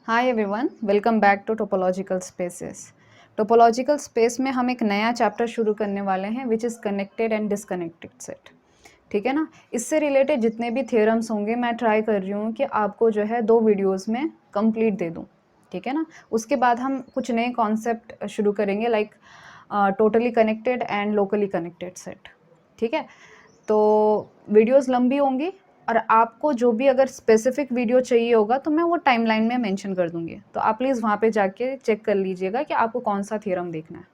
Hi everyone, welcome back to topological spaces. Topological space में हम एक नया चैप्टर शुरू करने वाले हैं which is connected and disconnected set. ठीक है ना। इससे रिलेटेड जितने भी थ्योरम्स होंगे मैं ट्राई कर रही हूँ कि आपको जो है 2 वीडियोस में कंप्लीट दे दूँ। ठीक है ना। उसके बाद हम कुछ नए कॉन्सेप्ट शुरू करेंगे like totally connected and locally connected set. ठीक है। तो वीडियोस लंबी होंगी और आपको जो भी अगर स्पेसिफिक वीडियो चाहिए होगा तो मैं वो टाइमलाइन में मेंशन कर दूंगी, तो आप प्लीज़ वहाँ पे जाके चेक कर लीजिएगा कि आपको कौन सा थ्योरम देखना है।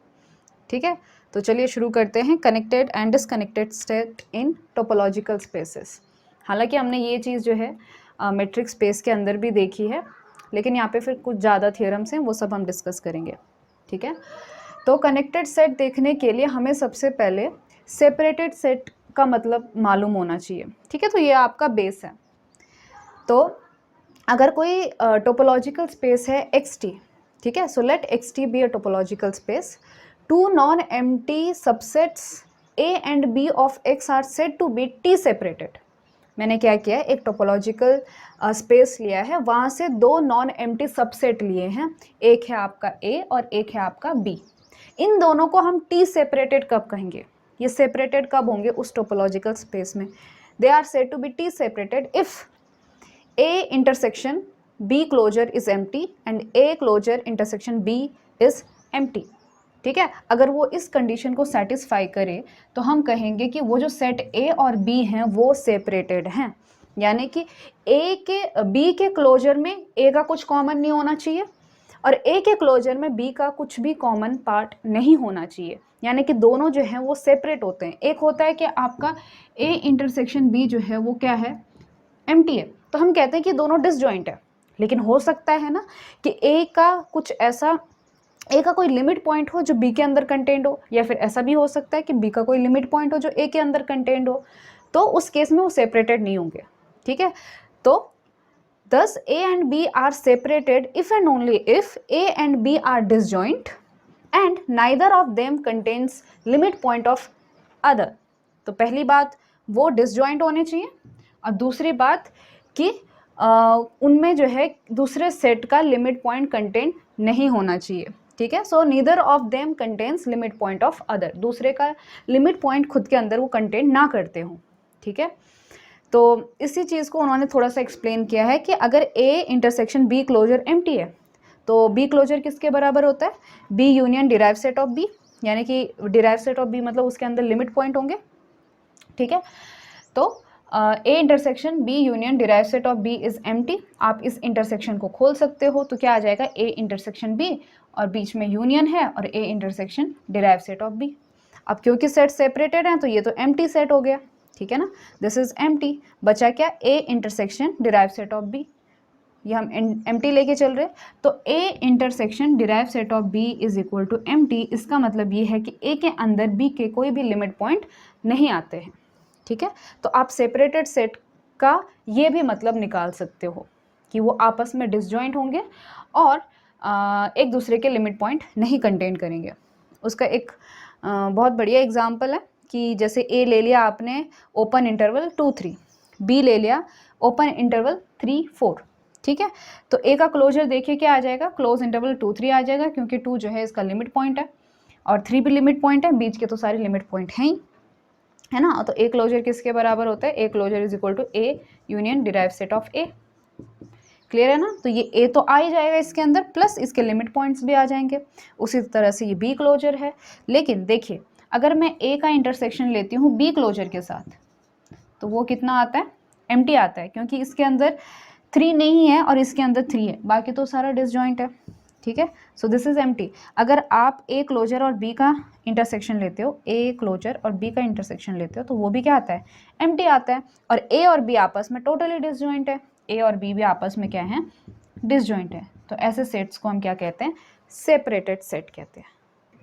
ठीक है। तो चलिए शुरू करते हैं, connected and disconnected set in topological spaces. हालांकि हमने ये चीज़ जो है मेट्रिक स्पेस के अंदर भी देखी है, लेकिन यहाँ पे फिर कुछ ज़्यादा थ्योरम्स हैं, वो सब हम डिस्कस करेंगे। ठीक है। तो कनेक्टेड सेट देखने के लिए हमें सबसे पहले सेपरेटेड सेट का मतलब मालूम होना चाहिए। ठीक है। तो ये आपका बेस है। तो अगर कोई टोपोलॉजिकल स्पेस है xt, ठीक है, so let xt be a topological space, two non empty subsets a and b of x are said to be t separated. मैंने क्या किया है, एक टोपोलॉजिकल स्पेस लिया है, वहाँ से 2 नॉन एम्प्टी सबसेट लिए हैं, एक है आपका a और एक है आपका b। इन दोनों को हम t सेपरेटेड कब कहेंगे, ये सेपरेटेड कब होंगे उस टोपोलॉजिकल स्पेस में? They are said to be t separated if a intersection b closure is empty and a closure intersection b is empty। ठीक है। अगर वो इस कंडीशन को सेटिस्फाई करे तो हम कहेंगे कि वो जो सेट a और b हैं वो सेपरेटेड हैं, यानी कि b के क्लोजर में a का कुछ कॉमन नहीं होना चाहिए और a के क्लोजर में b का कुछ भी कॉमन पार्ट नहीं होना चाहिए, यानी कि दोनों जो हैं वो सेपरेट होते हैं। एक होता है कि आपका a इंटरसेक्शन b जो है वो क्या है, एम्प्टी है, तो हम कहते हैं कि दोनों डिसजॉइंट है। लेकिन हो सकता है ना कि ए का कुछ ऐसा, ए का कोई लिमिट पॉइंट हो जो बी के अंदर कंटेंड हो, या फिर ऐसा भी हो सकता है कि बी का कोई लिमिट पॉइंट हो जो ए के अंदर कंटेंड हो, तो उस केस में वो सेपरेटेड नहीं होंगे। ठीक है। तो thus a and b are separated if and only if a and b are disjoint and neither of them contains limit point of other। तो पहली बात वो डिसजॉइंट होने चाहिए और दूसरी बात कि उनमें जो है दूसरे सेट का लिमिट पॉइंट कंटेन नहीं होना चाहिए। ठीक है। So neither of them contains limit point of other, दूसरे का लिमिट पॉइंट खुद के अंदर वो कंटेन ना करते हों। ठीक है। तो इसी चीज़ को उन्होंने थोड़ा सा एक्सप्लेन किया है कि अगर a intersection b closure empty है तो b क्लोजर किसके बराबर होता है, b union derive set of b, यानी कि डिराइव सेट ऑफ b मतलब उसके अंदर लिमिट पॉइंट होंगे। ठीक है। तो a intersection b union derive set of b is empty. आप इस इंटरसेक्शन को खोल सकते हो तो क्या आ जाएगा, a इंटरसेक्शन b और बीच में यूनियन है और a intersection derive set of b। अब क्योंकि सेट सेपरेटेड हैं तो ये तो एम्प्टी सेट हो गया। ठीक है ना। दिस इज एम्प्टी, बचा क्या, a intersection derive set of b, ये हम एम्प्टी लेके चल रहे। तो a intersection derive set of b is equal to empty. इसका मतलब ये है कि a के अंदर b के कोई भी लिमिट पॉइंट नहीं आते हैं। ठीक है। तो आप सेपरेटेड सेट का ये भी मतलब निकाल सकते हो कि वो आपस में डिसजॉइंट होंगे और एक दूसरे के लिमिट पॉइंट नहीं कंटेन करेंगे। उसका एक बहुत बढ़िया एग्जांपल है कि जैसे ए ले लिया आपने ओपन इंटरवल 2 3, बी ले लिया ओपन इंटरवल 3 4। ठीक है। तो ए का क्लोजर देखिए क्या आ जाएगा, क्लोज इंटरवल 2 3 आ जाएगा, क्योंकि 2 जो है इसका लिमिट पॉइंट है और 3 भी लिमिट पॉइंट है, बीच के तो सारे लिमिट पॉइंट हैं ही, है ना। तो ए क्लोजर किसके बराबर होता है, A closure is equal to A union derive set of A. Clear है ना। तो ये ए तो आ ही जाएगा इसके अंदर, प्लस इसके लिमिट पॉइंट्स भी आ जाएंगे। उसी तरह से ये बी क्लोजर है। लेकिन देखिए अगर मैं ए का इंटरसेक्शन लेती हूँ बी क्लोजर के साथ तो वो कितना आता है, एम्प्टी आता है, क्योंकि इसके अंदर 3 नहीं है और इसके अंदर 3 है, बाकी तो सारा डिसजॉइंट है। ठीक है। So this is empty. अगर आप ए क्लोजर और बी का इंटरसेक्शन लेते हो, ए क्लोजर और बी का इंटरसेक्शन लेते हो तो वो भी क्या आता है, एम्प्टी आता है। और ए और बी आपस में टोटली डिसजॉइंट है, ए और बी भी आपस में क्या है, डिसजॉइंट है। तो ऐसे सेट्स को हम क्या कहते हैं, सेपरेटेड सेट कहते हैं।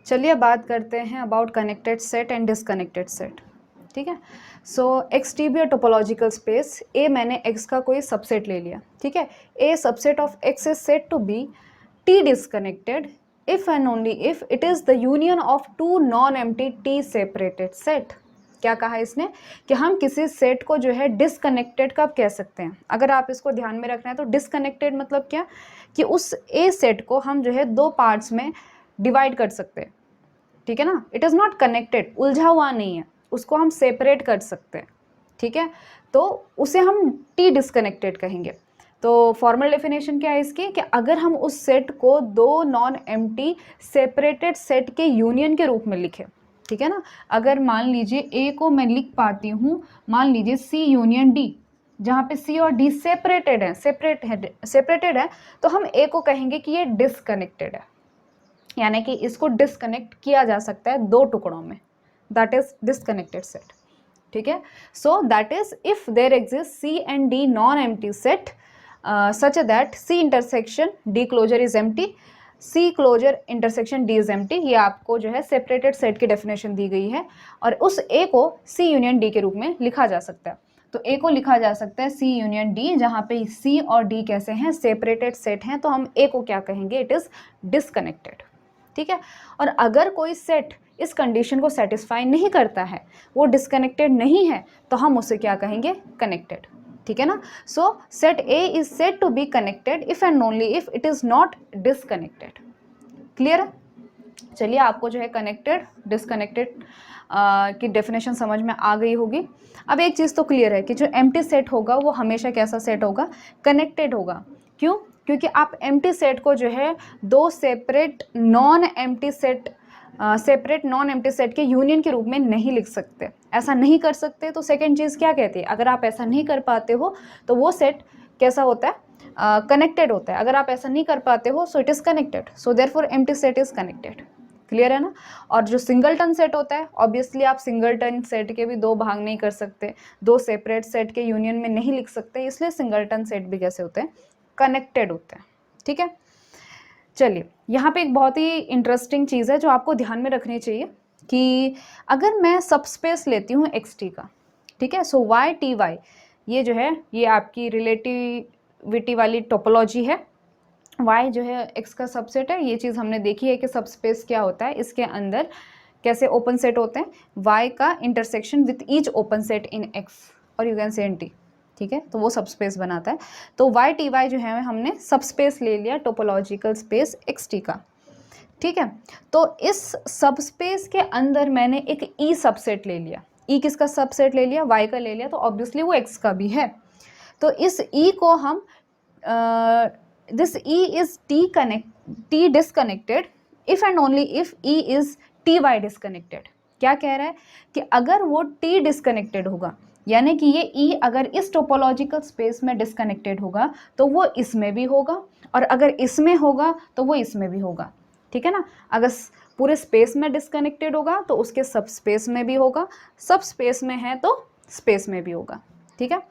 चलिए बात करते हैं about connected set and disconnected set. ठीक है। So X T be a topological space, A मैंने एक्स का कोई सबसेट ले लिया। ठीक है। A subset of X is said to be T disconnected if and only if it is the union of two non-empty T separated set। क्या कहा इसने कि हम किसी सेट को जो है डिसकनेक्टेड कब कह सकते हैं। अगर आप इसको ध्यान में रखना है तो डिसकनेक्टेड मतलब क्या कि उस ए सेट को हम जो है दो पार्ट्स में डिवाइड कर सकते हैं, ठीक है ना। इट इज़ नॉट कनेक्टेड, उलझा हुआ नहीं है, उसको हम सेपरेट कर सकते हैं, ठीक है। तो उसे हम टी डिस्कनेक्टेड कहेंगे। तो फॉर्मल डेफिनेशन क्या है इसकी, कि अगर हम उस सेट को दो नॉन एम्प्टी सेपरेटेड सेट के यूनियन के रूप में लिखें, ठीक है ना। अगर मान लीजिए ए को मैं लिख पाती हूँ, मान लीजिए सी यूनियन डी, जहाँ पे सी और डी सेपरेटेड है, तो हम ए को कहेंगे कि ये डिसकनेक्टेड है, यानी कि इसको डिसकनेक्ट किया जा सकता है दो टुकड़ों में, दैट इज डिसकनेक्टेड सेट, ठीक है। So that is if there exist C and D non empty set such that C intersection D closure is empty, C closure intersection D is empty. ये आपको जो है सेपरेटेड सेट की definition दी गई है, और उस ए को सी यूनियन डी के रूप में लिखा जा सकता है। तो ए को लिखा जा सकता है सी यूनियन डी, जहाँ पे सी और डी कैसे हैं, सेपरेटेड सेट हैं, तो हम ए को क्या कहेंगे, इट इज़ डिसकनेक्टेड, ठीक है। और अगर कोई सेट इस कंडीशन को सेटिस्फाई नहीं करता है, वो डिसकनेक्टेड नहीं है, तो हम उसे क्या कहेंगे, कनेक्टेड, ठीक है ना। So set A is said to be connected if and only if it is not disconnected. Clear है। चलिए, आपको जो है कनेक्टेड डिसकनेक्टेड की डेफिनेशन समझ में आ गई होगी। अब एक चीज़ तो क्लियर है कि जो एम्प्टी सेट होगा वो हमेशा कैसा सेट होगा, कनेक्टेड होगा। क्यों? क्योंकि आप एम्प्टी सेट को जो है दो सेपरेट नॉन एम्प्टी सेट के यूनियन के रूप में नहीं लिख सकते, ऐसा नहीं कर सकते। तो सेकंड चीज़ क्या कहती है, अगर आप ऐसा नहीं कर पाते हो तो वो सेट कैसा होता है, कनेक्टेड होता है। अगर आप ऐसा नहीं कर पाते हो so it is connected, so therefore empty set is connected. Clear है ना। और जो सिंगलटन सेट होता है, ऑब्वियसली आप सिंगलटन सेट के भी दो भाग नहीं कर सकते, दो सेपरेट सेट के यूनियन में नहीं लिख सकते, इसलिए सिंगलटन सेट भी कैसे होते हैं, कनेक्टेड होते हैं, ठीक है। चलिए, यहाँ पे एक बहुत ही इंटरेस्टिंग चीज़ है जो आपको ध्यान में रखनी चाहिए कि अगर मैं सबस्पेस लेती हूँ एक्स टी का, ठीक है, सो वाई टी वाई, ये जो है ये आपकी रिलेटिविटी वाली टोपोलॉजी है। y जो है x का सबसेट है, ये चीज़ हमने देखी है कि सबस्पेस क्या होता है, इसके अंदर कैसे ओपन सेट होते हैं, y का intersection with each open set in x और you can say in t, ठीक है, तो वो सबस्पेस बनाता है। तो y टी वाई जो है हमने सबस्पेस ले लिया टोपोलॉजिकल स्पेस एक्स टी का, ठीक है। तो इस सबस्पेस के अंदर मैंने एक ई सबसेट ले लिया, ई किसका सबसेट ले लिया, y का ले लिया, तो ऑब्वियसली वो x का भी है। तो इस ई को हम this E is T disconnected if and only if E is TY disconnected। क्या कह रहा है कि अगर वो T डिस्कनेक्टेड होगा, यानी कि ये E अगर इस टोपोलॉजिकल स्पेस में डिस्कनेक्टेड होगा तो वो इसमें भी होगा, और अगर इसमें होगा तो वो इसमें भी होगा, ठीक है ना। अगर पूरे स्पेस में डिस्कनेक्टेड होगा तो उसके सब स्पेस में भी होगा, सब स्पेस में है तो स्पेस में भी होगा, ठीक है।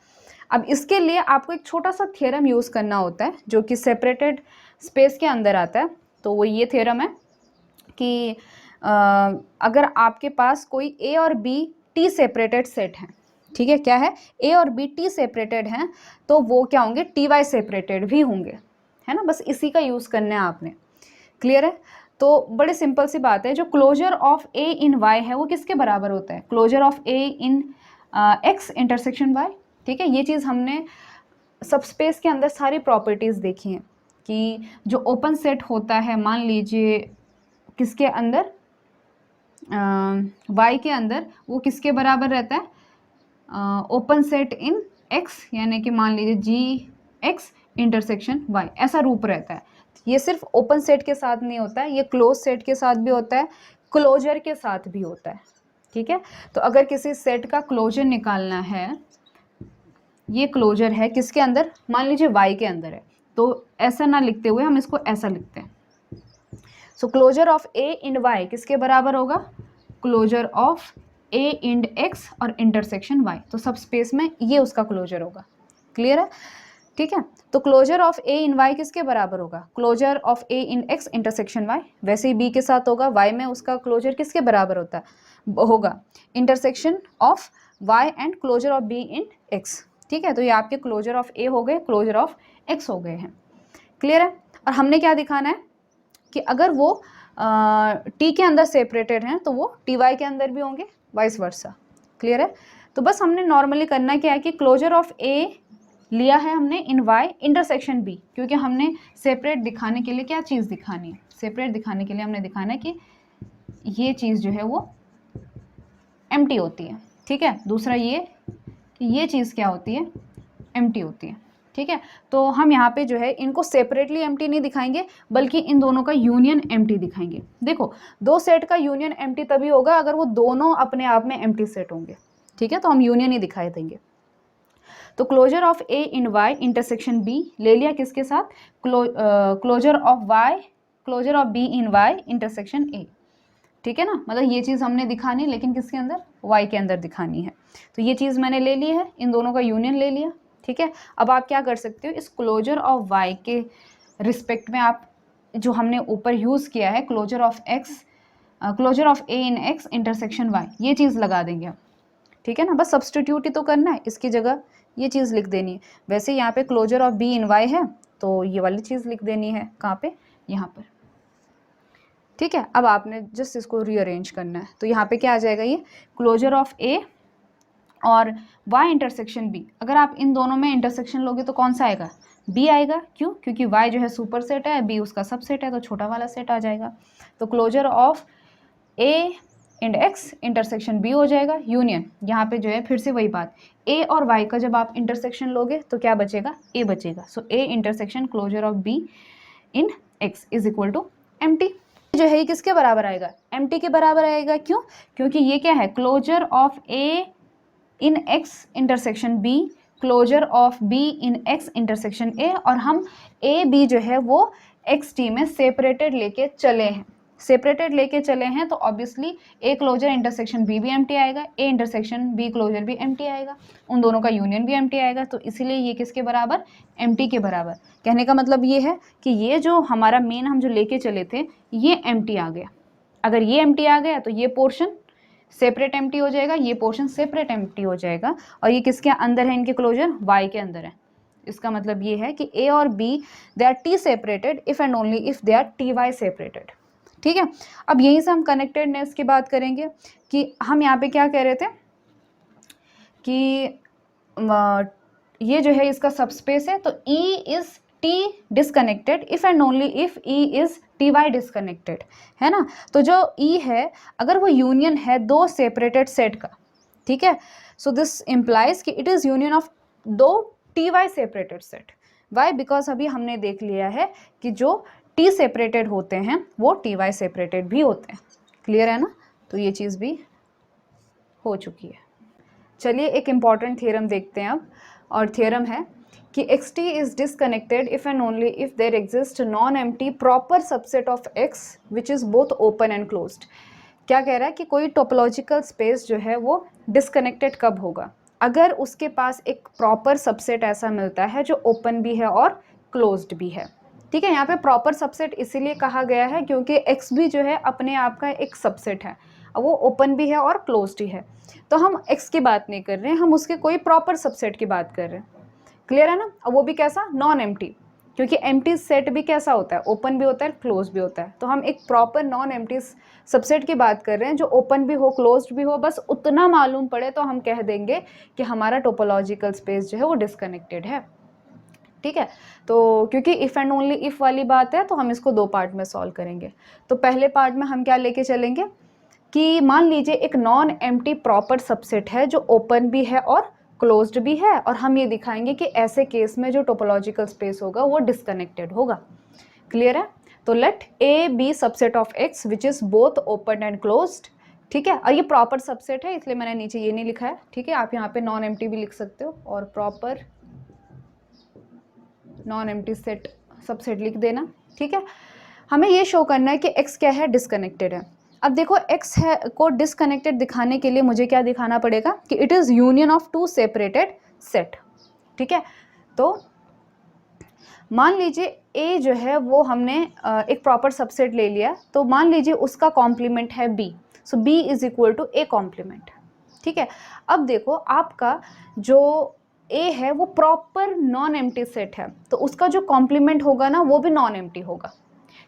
अब इसके लिए आपको एक छोटा सा थ्योरम यूज़ करना होता है जो कि सेपरेटेड स्पेस के अंदर आता है। तो वो ये थ्योरम है कि अगर आपके पास कोई ए और बी टी सेपरेटेड सेट हैं, ठीक है, क्या है, ए और बी टी सेपरेटेड हैं, तो वो क्या होंगे, टी वाई सेपरेटेड भी होंगे, है ना। बस इसी का यूज़ करना है आपने। क्लियर है। तो बड़े सिंपल सी बात है, जो closure of A in Y है वो किसके बराबर होता है, closure of A in X intersection Y, ठीक है। ये चीज़ हमने सबस्पेस के अंदर सारी प्रॉपर्टीज़ देखी हैं कि जो ओपन सेट होता है, मान लीजिए किसके अंदर, y के अंदर, वो किसके बराबर रहता है, ओपन सेट इन x, यानी कि मान लीजिए जी एक्स इंटरसेक्शन y, ऐसा रूप रहता है। ये सिर्फ ओपन सेट के साथ नहीं होता है, ये क्लोज सेट के साथ भी होता है, क्लोजर के साथ भी होता है, ठीक है। तो अगर किसी सेट का क्लोजर निकालना है, ये क्लोजर है किसके अंदर, मान लीजिए y के अंदर है, तो ऐसा ना लिखते हुए हम इसको ऐसा लिखते हैं। So closure of A in y किसके बराबर होगा, closure of A in x और इंटरसेक्शन y, तो सब स्पेस में ये उसका क्लोजर होगा। क्लियर है, ठीक है। तो closure of A in y किसके बराबर होगा, closure of A in x intersection y, वैसे ही b के साथ होगा, y में उसका क्लोजर किसके बराबर होता है, होगा intersection of y and closure of b in x, ठीक है। तो ये आपके क्लोजर ऑफ ए हो गए, क्लोजर ऑफ एक्स हो गए हैं। क्लियर है। और हमने क्या दिखाना है कि अगर वो टी के अंदर सेपरेटेड हैं तो वो टी वाई के अंदर भी होंगे, वाइस वर्सा। क्लियर है। तो बस हमने नॉर्मली करना क्या है कि क्लोजर ऑफ ए लिया है हमने इन y इंटरसेक्शन b, क्योंकि हमने सेपरेट दिखाने के लिए क्या चीज़ दिखानी है, सेपरेट दिखाने के लिए हमने दिखाना है कि ये चीज़ जो है वो एम्प्टी होती है, ठीक है। दूसरा ये कि ये चीज़ क्या होती है, एम्प्टी होती है, ठीक है। तो हम यहाँ पे जो है इनको सेपरेटली एम्प्टी नहीं दिखाएंगे, बल्कि इन दोनों का यूनियन एम्प्टी दिखाएंगे। देखो, दो सेट का यूनियन एम्प्टी तभी होगा अगर वो दोनों अपने आप में एम्प्टी सेट होंगे, ठीक है। तो हम यूनियन ही दिखाई देंगे। तो closure of A in Y intersection B ले लिया किसके साथ, closure of B in Y intersection A, ठीक है ना। मतलब ये चीज़ हमने दिखानी, लेकिन किसके अंदर, y के अंदर दिखानी है। तो ये चीज़ मैंने ले ली है, इन दोनों का यूनियन ले लिया, ठीक है। अब आप क्या कर सकते हो, इस क्लोजर ऑफ y के रिस्पेक्ट में आप जो हमने ऊपर यूज़ किया है closure of a in x intersection y, ये चीज़ लगा देंगे आप, ठीक है ना। बस सब्सटीट्यूट ही तो करना है, इसकी जगह ये चीज़ लिख देनी है। वैसे यहाँ पे closure of b in y है, तो ये वाली चीज़ लिख देनी है, कहाँ पे, यहाँ पर, ठीक है। अब आपने जस्ट इसको रीअरेंज करना है। तो यहाँ पे क्या आ जाएगा, ये क्लोजर ऑफ ए और y इंटरसेक्शन b, अगर आप इन दोनों में इंटरसेक्शन लोगे तो कौन सा आएगा, b आएगा। क्यों, क्योंकि y जो है सुपर सेट है, b उसका सबसेट है, तो छोटा वाला सेट आ जाएगा। तो closure of a and x intersection b हो जाएगा, यूनियन यहाँ पे जो है फिर से वही बात, a और y का जब आप इंटरसेक्शन लोगे तो क्या बचेगा, a बचेगा। So a intersection closure of b in x is equal to empty, जो है ये किसके बराबर आएगा, एम्प्टी के बराबर आएगा। क्यों, क्योंकि ये क्या है, closure of A in x intersection b, closure of b in x intersection a, और हम a b जो है वो xt में सेपरेटेड लेके चले हैं, तो obviously a closure intersection b भी एम्प्टी आएगा, a इंटरसेक्शन b क्लोजर भी एम्प्टी आएगा, उन दोनों का यूनियन भी एम्प्टी आएगा। तो इसीलिए ये किसके बराबर, एम्प्टी के बराबर। कहने का मतलब ये है कि ये जो हमारा मेन हम जो लेके चले थे ये एम्प्टी आ गया। अगर ये एम्प्टी आ गया तो ये पोर्शन सेपरेट एम्प्टी हो जाएगा, ये पोर्शन सेपरेट एम्प्टी हो जाएगा, और ये किसके अंदर है, इनके क्लोजर y के अंदर है। इसका मतलब ये है कि a और b they are t separated if and only if they are ty separated, ठीक है। अब यहीं से हम कनेक्टेडनेस की बात करेंगे कि हम यहाँ पे क्या कह रहे थे कि ये जो है इसका सबस्पेस है, तो E is T disconnected if and only if E is Ty disconnected, है ना। तो जो E है अगर वो यूनियन है दो सेपरेटेड सेट का, ठीक है, सो दिस इम्प्लाइज कि इट इज यूनियन ऑफ दो Ty separated set. Why, because अभी हमने देख लिया है कि जो T सेपरेटेड होते हैं वो Ty सेपरेटेड भी होते हैं, क्लियर है ना। तो ये चीज़ भी हो चुकी है। चलिए एक इम्पॉर्टेंट थियरम देखते हैं अब, और थियरम है कि xt is disconnected if and only if there exist non empty proper subset of x which is both open and closed. क्या कह रहा है कि कोई टोपोलॉजिकल स्पेस जो है वो डिसकनेक्टेड कब होगा, अगर उसके पास एक प्रॉपर सबसेट ऐसा मिलता है जो ओपन भी है और क्लोज्ड भी है, ठीक है। यहाँ पे प्रॉपर सबसेट इसीलिए कहा गया है क्योंकि x भी जो है अपने आप का एक सबसेट है, वो ओपन भी है और क्लोज्ड ही है। तो हम x की बात नहीं कर रहे हैं, हम उसके कोई प्रॉपर सबसेट की बात कर रहे हैं, क्लियर है ना। और वो भी कैसा, नॉन एम्प्टी, क्योंकि एम्प्टी सेट भी कैसा होता है, ओपन भी होता है क्लोज भी होता है। तो हम एक प्रॉपर नॉन एम्प्टी सबसेट की बात कर रहे हैं जो ओपन भी हो क्लोज्ड भी हो, बस उतना मालूम पड़े तो हम कह देंगे कि हमारा टोपोलॉजिकल स्पेस जो है वो डिसकनेक्टेड है, ठीक है। तो क्योंकि इफ़ एंड ओनली इफ़ वाली बात है तो हम इसको दो पार्ट में सॉल्व करेंगे। तो पहले पार्ट में हम क्या लेके चलेंगे कि मान लीजिए एक नॉन एम्प्टी प्रॉपर सबसेट है जो ओपन भी है और क्लोज्ड भी है, और हम ये दिखाएंगे कि ऐसे केस में जो टोपोलॉजिकल स्पेस होगा वो डिसकनेक्टेड होगा, क्लियर है। तो let A B subset of X which is both open and closed, ठीक है। और ये प्रॉपर सबसेट है इसलिए मैंने नीचे ये नहीं लिखा है, ठीक है। आप यहाँ पे नॉन एम्प्टी भी लिख सकते हो और proper noun empty set subset लिख देना, ठीक है। हमें ये शो करना है कि x क्या है, डिसकनेक्टेड है। अब देखो x है को डिसकनेक्टेड दिखाने के लिए मुझे क्या दिखाना पड़ेगा कि it is union of to separated set, ठीक है। तो मान लीजिए a जो है वो हमने एक प्रॉपर सबसेट ले लिया, तो मान लीजिए उसका कॉम्प्लीमेंट है b, so b is equal to a complement, ठीक है। अब देखो आपका जो a है वो प्रॉपर नॉन एम्प्टी सेट है, तो उसका जो कॉम्प्लीमेंट होगा ना वो भी नॉन एम्प्टी होगा,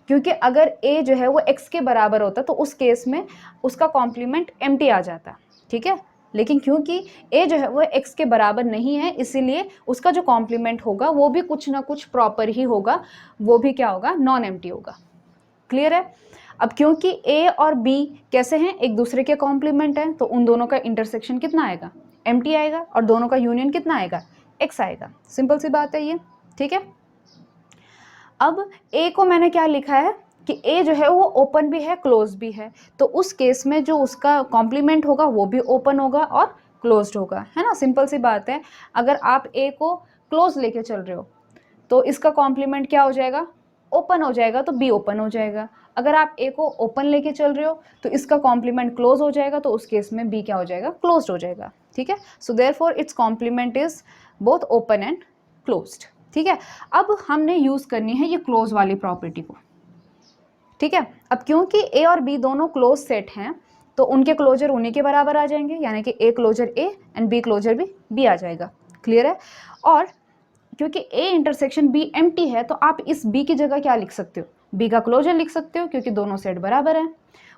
क्योंकि अगर a जो है वो x के बराबर होता तो उस केस में उसका कॉम्प्लीमेंट एम्प्टी आ जाता, ठीक है। लेकिन क्योंकि ए जो है वो x के बराबर नहीं है, इसीलिए उसका जो कॉम्प्लीमेंट होगा वो भी कुछ ना कुछ प्रॉपर ही होगा, वो भी क्या होगा, नॉन एम्प्टी होगा। क्लियर है। अब क्योंकि a और b कैसे हैं, एक दूसरे के कॉम्प्लीमेंट हैं, तो उन दोनों का इंटरसेक्शन कितना आएगा, एम्प्टी आएगा, और दोनों का यूनियन कितना आएगा, x आएगा। सिंपल सी बात है ये, ठीक है। अब a को मैंने क्या लिखा है कि a जो है वो ओपन भी है क्लोज भी है, तो उस केस में जो उसका कॉम्प्लीमेंट होगा वो भी ओपन होगा और क्लोज्ड होगा, है ना। सिंपल सी बात है। अगर आप a को क्लोज लेके चल रहे हो तो इसका कॉम्प्लीमेंट क्या हो जाएगा, ओपन हो जाएगा, तो b ओपन हो जाएगा। अगर आप a को ओपन लेके चल रहे हो तो इसका कॉम्प्लीमेंट क्लोज हो जाएगा, तो उस केस में b क्या हो जाएगा, क्लोज्ड हो जाएगा, ठीक है। So therefore its complement is both open and closed, ठीक है। अब हमने यूज करनी है ये क्लोज वाली प्रॉपर्टी को, ठीक है। अब क्योंकि a और b दोनों क्लोज सेट हैं तो उनके क्लोजर उन्हीं के बराबर आ जाएंगे, यानी कि a closure a and b closure भी b आ जाएगा। क्लियर है। और क्योंकि a इंटरसेक्शन b एम्प्टी है तो आप इस b की जगह क्या लिख सकते हो, b का क्लोजर लिख सकते हो, क्योंकि दोनों सेट बराबर हैं।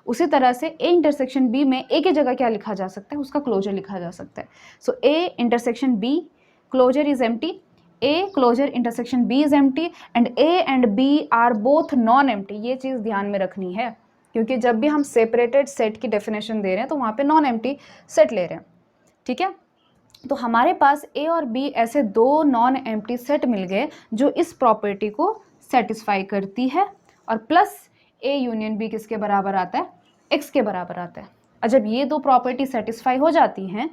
उसी तरह से a इंटरसेक्शन b में a की जगह क्या लिखा जा सकता है, उसका क्लोजर लिखा जा सकता है। So a intersection b closure is empty, a closure intersection b is empty and a and b are both non empty. ये चीज़ ध्यान में रखनी है, क्योंकि जब भी हम सेपरेटेड सेट की डेफिनेशन दे रहे हैं तो वहाँ पे नॉन एम्प्टी सेट ले रहे हैं, ठीक है। तो हमारे पास a और b ऐसे दो नॉन एम्प्टी सेट मिल गए जो इस प्रॉपर्टी को सेटिस्फाई करती है, और प्लस a यूनियन b किसके बराबर आता है, x के बराबर आता है। और जब ये दो प्रॉपर्टी सेटिस्फाई हो जाती हैं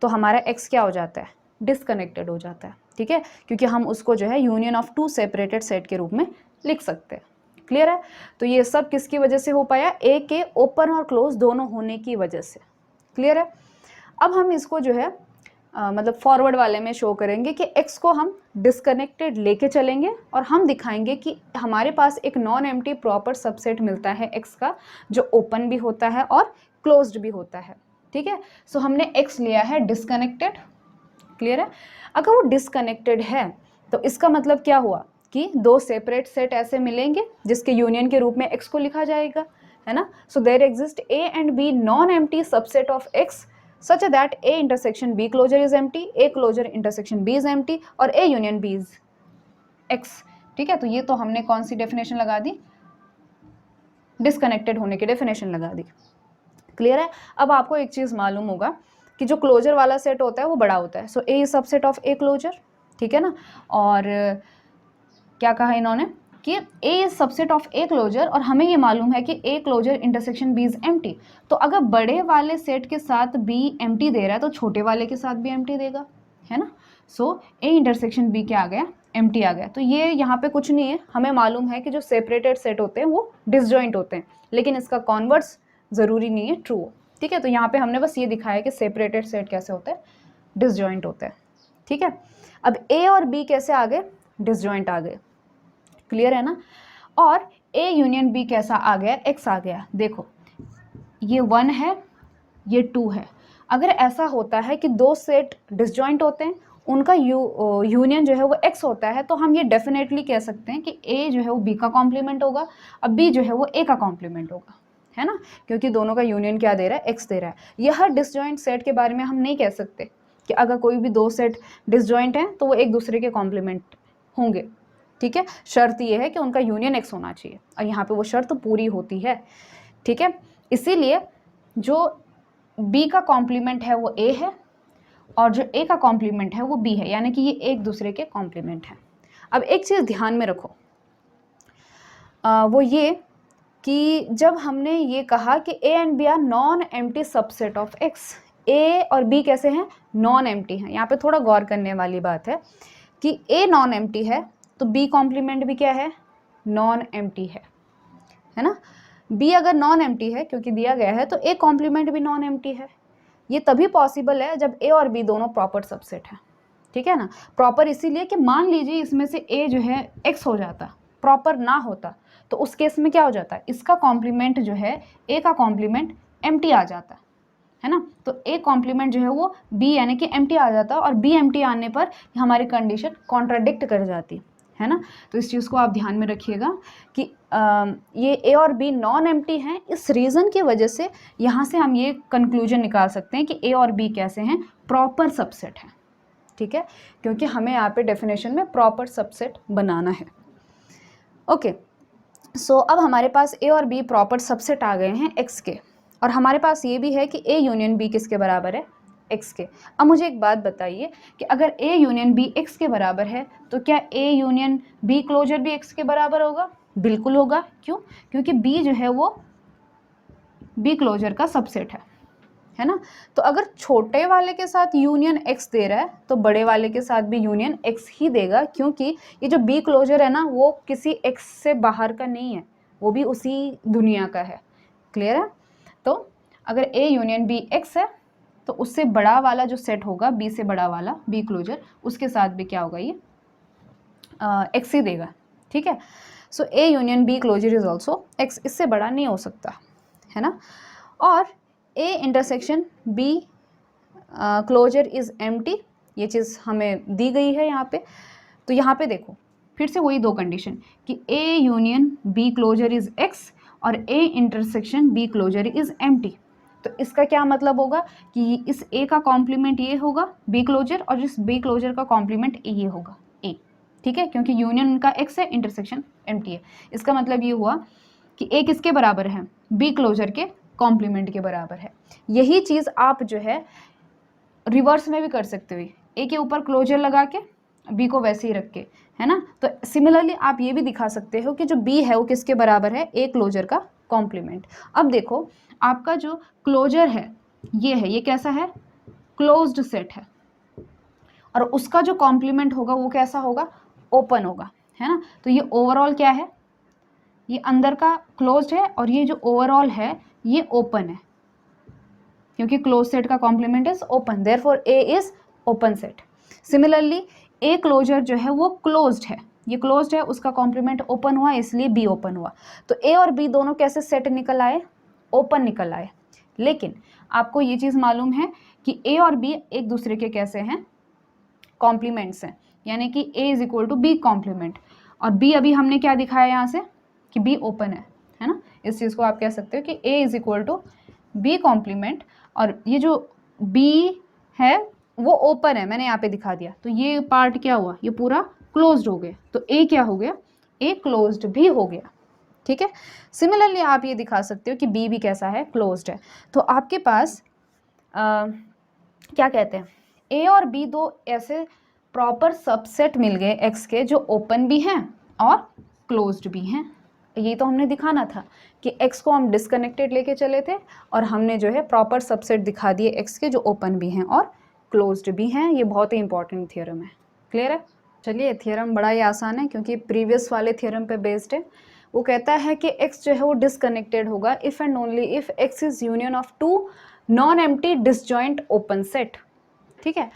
तो हमारा x क्या हो जाता है, डिसकनेक्टेड हो जाता है, ठीक है, क्योंकि हम उसको जो है union of to separated set के रूप में लिख सकते हैं। क्लियर है। तो ये सब किसकी वजह से हो पाया, a के ओपन और क्लोज दोनों होने की वजह से। क्लियर है। अब हम इसको जो है मतलब फॉरवर्ड वाले में शो करेंगे कि x को हम डिसकनेक्टेड लेके चलेंगे और हम दिखाएंगे कि हमारे पास एक नॉन एम्प्टी प्रॉपर सबसेट मिलता है x का, जो ओपन भी होता है और क्लोज्ड भी होता है, ठीक है। सो हमने x लिया है डिसकनेक्टेड। क्लियर है। अगर वो डिसकनेक्टेड है तो इसका मतलब क्या हुआ कि दो सेपरेट सेट ऐसे मिलेंगे जिसके यूनियन के रूप में x को लिखा जाएगा, है ना। So there exist a and b non empty subset of x such that a intersection b closure is empty, a closure intersection b is empty और a union b is x, ठीक है। तो ये तो हमने कौन सी डेफिनेशन लगा दी, disconnected होने की डेफिनेशन लगा दी। क्लियर है। अब आपको एक चीज़ मालूम होगा कि जो क्लोजर वाला सेट होता है वो बड़ा होता है, so a is subset of a closure, ठीक है ना। और क्या कहा इन्होंने कि a is subset of a closure, और हमें ये मालूम है कि a closure intersection b is empty. तो अगर बड़े वाले सेट के साथ b एम्प्टी दे रहा है तो छोटे वाले के साथ भी एम्प्टी देगा, है ना। सो a इंटरसेक्शन b क्या आ गया, एम्प्टी आ गया। तो ये यहाँ पे कुछ नहीं है, हमें मालूम है कि जो सेपरेटेड सेट होते हैं वो डिसजॉइंट होते हैं, लेकिन इसका कॉन्वर्स ज़रूरी नहीं है ट्रू हो, ठीक है। तो यहाँ पे हमने बस ये दिखाया कि सेपरेटेड सेट कैसे होते हैं, डिसजॉइंट होते हैं, ठीक है। अब a और b कैसे आ गए, डिसजॉइंट आ गए। क्लियर है ना। और a यूनियन b कैसा आ गया, x आ गया। देखो ये 1 है, ये 2 है। अगर ऐसा होता है कि दो सेट डिसजॉइंट होते हैं, उनका यूनियन जो है वो x होता है, तो हम ये डेफिनेटली कह सकते हैं कि a जो है वो b का कॉम्प्लीमेंट होगा और b जो है वो a का कॉम्प्लीमेंट होगा, है ना, क्योंकि दोनों का यूनियन क्या दे रहा है, x दे रहा है। यह डिसजॉइंट सेट के बारे में हम नहीं कह सकते कि अगर कोई भी दो सेट डिसजॉइंट हैं तो वो एक दूसरे के कॉम्प्लीमेंट होंगे, ठीक है। शर्त ये है कि उनका यूनियन x होना चाहिए, और यहाँ पे वो शर्त पूरी होती है, ठीक है। इसीलिए जो b का कॉम्प्लीमेंट है वो a है और जो a का कॉम्प्लीमेंट है वो b है, यानी कि ये एक दूसरे के कॉम्प्लीमेंट हैं। अब एक चीज़ ध्यान में रखो, वो ये कि जब हमने ये कहा कि a and b are non empty subset of x, a और b कैसे हैं, नॉन एम्प्टी हैं। यहाँ पे थोड़ा गौर करने वाली बात है कि a नॉन एम्प्टी है तो b कॉम्प्लीमेंट भी क्या है, नॉन एम्प्टी है ना। b अगर नॉन एम्प्टी है क्योंकि दिया गया है, तो a कॉम्प्लीमेंट भी नॉन एम्प्टी है। ये तभी पॉसिबल है जब a और b दोनों प्रॉपर सबसेट हैं, ठीक है ना। प्रॉपर इसीलिए कि मान लीजिए इसमें से a जो है x हो जाता, प्रॉपर ना होता, तो उस केस में क्या हो जाता है, इसका कॉम्प्लीमेंट जो है a का कॉम्प्लीमेंट एम्प्टी आ जाता है ना। तो a कॉम्प्लीमेंट जो है वो b यानी कि एम्प्टी आ जाता, और b एम्प्टी आने पर हमारी कंडीशन कॉन्ट्राडिक्ट कर जाती है ना। तो इस चीज़ को आप ध्यान में रखिएगा कि ये ए और बी नॉन एम्प्टी हैं। इस रीज़न की वजह से यहाँ से हम ये कंक्लूजन निकाल सकते हैं कि ए और बी कैसे हैं, प्रॉपर सबसेट हैं, ठीक है, क्योंकि हमें यहाँ पे डेफिनेशन में प्रॉपर सबसेट बनाना है। ओके, सो अब हमारे पास ए और बी प्रॉपर सबसेट आ गए हैं एक्स के, और हमारे पास ये भी है कि ए यूनियन बी किसके बराबर है, एक्स के। अब मुझे एक बात बताइए कि अगर ए यूनियन बी एक्स के बराबर है तो क्या ए यूनियन बी क्लोजर भी एक्स के बराबर होगा? बिल्कुल होगा। क्यों? क्योंकि बी जो है वो बी क्लोजर का सबसेट है ना। तो अगर छोटे वाले के साथ यूनियन एक्स दे रहा है तो बड़े वाले के साथ भी यूनियन एक्स ही देगा, क्योंकि ये जो बी क्लोजर है ना वो किसी एक्स से बाहर का नहीं है, वो भी उसी दुनिया का है। क्लियर है? तो अगर ए यूनियन बी एक्स है तो उससे बड़ा वाला जो सेट होगा, बी से बड़ा वाला बी क्लोजर, उसके साथ भी क्या होगा, ये एक्स ही देगा, ठीक है। So A union B closure is also X, इससे बड़ा नहीं हो सकता, है ना। और A intersection B closure is empty, ये चीज़ हमें दी गई है यहाँ पे। तो यहाँ पे देखो फिर से वही दो कंडीशन कि A union B closure is X और A intersection B closure is empty. तो इसका क्या मतलब होगा कि इस ए का कॉम्प्लीमेंट ये होगा बी क्लोजर, और इस बी क्लोजर का कॉम्प्लीमेंट ये होगा ए, ठीक है, क्योंकि यूनियन उनका एक्स है, इंटरसेक्शन एम्प्टी है। इसका मतलब ये हुआ कि ए किसके बराबर है, बी क्लोजर के कॉम्प्लीमेंट के बराबर है। यही चीज़ आप जो है रिवर्स में भी कर सकते हो, ए के ऊपर क्लोजर लगा के बी को वैसे ही रख के, है ना। तो सिमिलरली आप ये भी दिखा सकते हो कि जो बी है वो किसके बराबर है, ए क्लोजर का कॉम्प्लीमेंट। अब देखो आपका जो क्लोजर है ये कैसा है, क्लोज्ड सेट है, और उसका जो कॉम्प्लीमेंट होगा वो कैसा होगा, ओपन होगा, है ना। तो ये ओवरऑल क्या है, ये अंदर का क्लोज्ड है और ये जो ओवरऑल है ये ओपन है, क्योंकि क्लोज सेट का complement is open, therefore A is open set. Similarly A closure जो है वो क्लोज्ड है, ये क्लोज्ड है, उसका कॉम्प्लीमेंट ओपन हुआ इसलिए बी ओपन हुआ। तो ए और बी दोनों कैसे सेट निकल आए, ओपन निकल आए। लेकिन आपको ये चीज़ मालूम है कि ए और बी एक दूसरे के कैसे हैं, कॉम्प्लीमेंट्स हैं, यानी कि A is equal to B complement, और बी अभी हमने क्या दिखाया यहाँ से कि बी ओपन है ना। इस चीज़ को आप कह सकते हो कि A is equal to B complement, और ये जो बी है वो ओपन है, मैंने यहाँ पे दिखा दिया। तो ये पार्ट क्या हुआ, ये पूरा क्लोज्ड हो गया, तो ए क्या हो गया, ए क्लोज्ड भी हो गया, ठीक है। सिमिलरली आप ये दिखा सकते हो कि बी भी कैसा है, क्लोज्ड है। तो आपके पास क्या कहते हैं, ए और बी दो ऐसे प्रॉपर सबसेट मिल गए एक्स के जो ओपन भी हैं और क्लोज्ड भी हैं। ये तो हमने दिखाना था कि एक्स को हम डिस्कनेक्टेड लेके चले थे और हमने जो है प्रॉपर सबसेट दिखा दिए एक्स के जो ओपन भी हैं और क्लोज्ड भी हैं। ये बहुत ही इंपॉर्टेंट थ्योरम है। क्लियर है? चलिए, थ्योरम बड़ा ही आसान है क्योंकि प्रीवियस वाले थ्योरम पे बेस्ड है। वो कहता है कि एक्स जो है वो डिस्कनेक्टेड होगा if and only if X is union of two non empty disjoint open set, ठीक है।